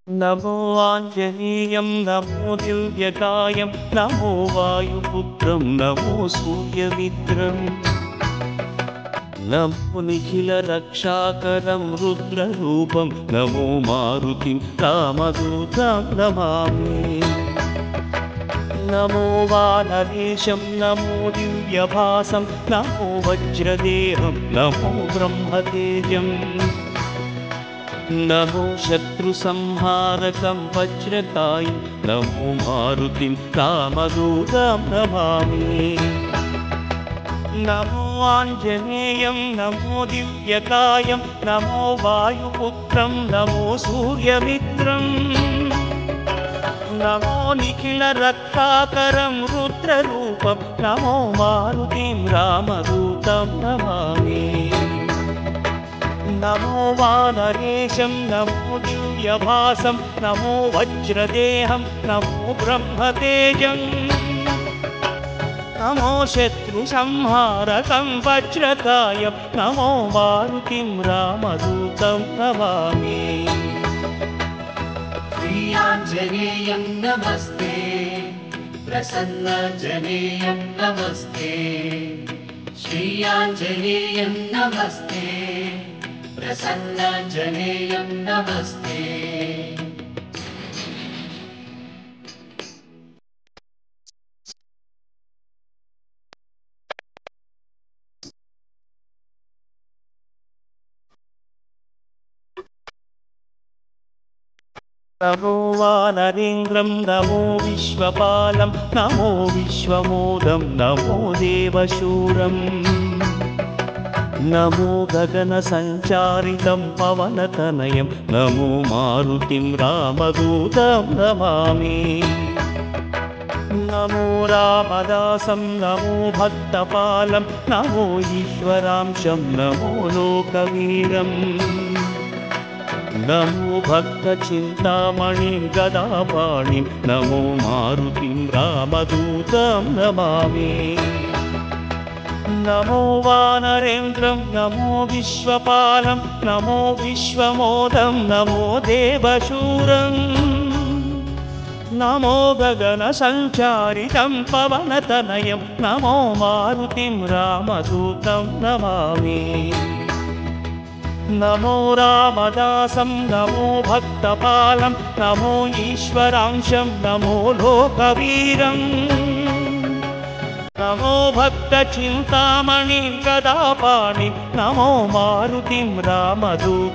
नमो आञ्जनेयं नमो दिव्यकायं नमो वायुपुत्रं नमो सूर्यमित्रम् नमो निखिलरक्षाकरं रुद्ररूपं नमो मारुतिं रामदूतं नमामि। नमो वानरेशं नमो दिव्यभासं नमो वज्रदेहं नमो ब्रह्मतेजम् नमो शत्रुसंहारकं वज्रकायं नमो मारुतिं रामदूतं नमामि। नमो आञ्जनेयं नमो दिव्यकायं नमो वायुपुत्रं नमो सूर्यमित्रम् नमो निखिलरक्षाकरं रुद्ररूपं नमो मारुतिं रामदूतं नमामि। नमो वानरेशं नमो दिव्यभासं नमो वज्रदेहं नमो ब्रह्मतेजम् नमो शत्रुसंहारकं वज्रकायं नमो मारुतिं रामदूतं नमामि। श्रीयाञ्जनेयं नमस्ते प्रसन्नाञ्जनेयं नमस्ते श्रीयाञ्जनेयं नमस्ते प्रसन्नाञ्जनेयं नमस्ते। नमो वानरेन्द्रं नमो विश्वपालं नमो विश्वमोदं नमो देवशूरम् नमो गगनसञ्चारितं पवनतनयं नमो मारुतिं रामदूतं नमामि। नमो रामदासं नमो भक्तपालं नमो ईश्वरांशं नमो लोकवीरम् नमो भक्तचिन्तामणिं गदापाणिं नमो मारुतिं रामदूतं नमामि। नमो वानरेन्द्रं नमो विश्वपालं नमो विश्वमोदं नमो देवशूरम् नमो गगनसञ्चारितं पवनतनयं नमो मारुतिं रामदूतं नमामि। नमो रामदासं नमो भक्तपालं नमो ईश्वरांशं नमो लोकवीरम् नमो भक्तचिन्तामणिं गदापाणिं नमो मारुतिं रामदूतं